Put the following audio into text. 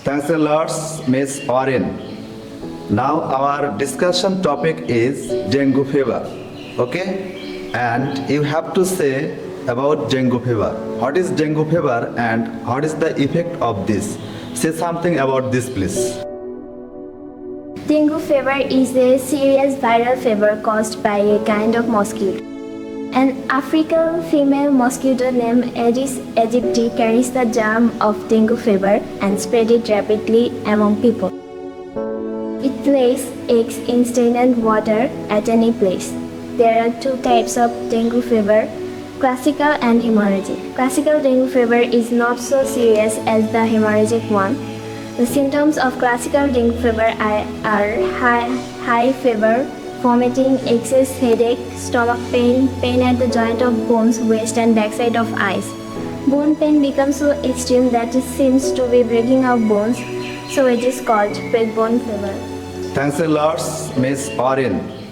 Thanks a lot, Miss Orin. Now our discussion topic is dengue fever. Okay? And you have to say about dengue fever. What is dengue fever and what is the effect of this? Say something about this, please. Dengue fever is a serious viral fever caused by a kind of mosquito. An African female mosquito named Aedes aegypti carries the germ of dengue fever and spread it rapidly among people. It lays eggs in stagnant water at any place. There are two types of dengue fever, classical and hemorrhagic. Classical dengue fever is not so serious as the hemorrhagic one. The symptoms of classical dengue fever are high fever, vomiting, excess headache, stomach pain, pain at the joint of bones, waist and backside of eyes. Bone pain becomes so extreme that it seems to be breaking of bones, so it is called breakbone fever. Thanks a lot, Miss Orin.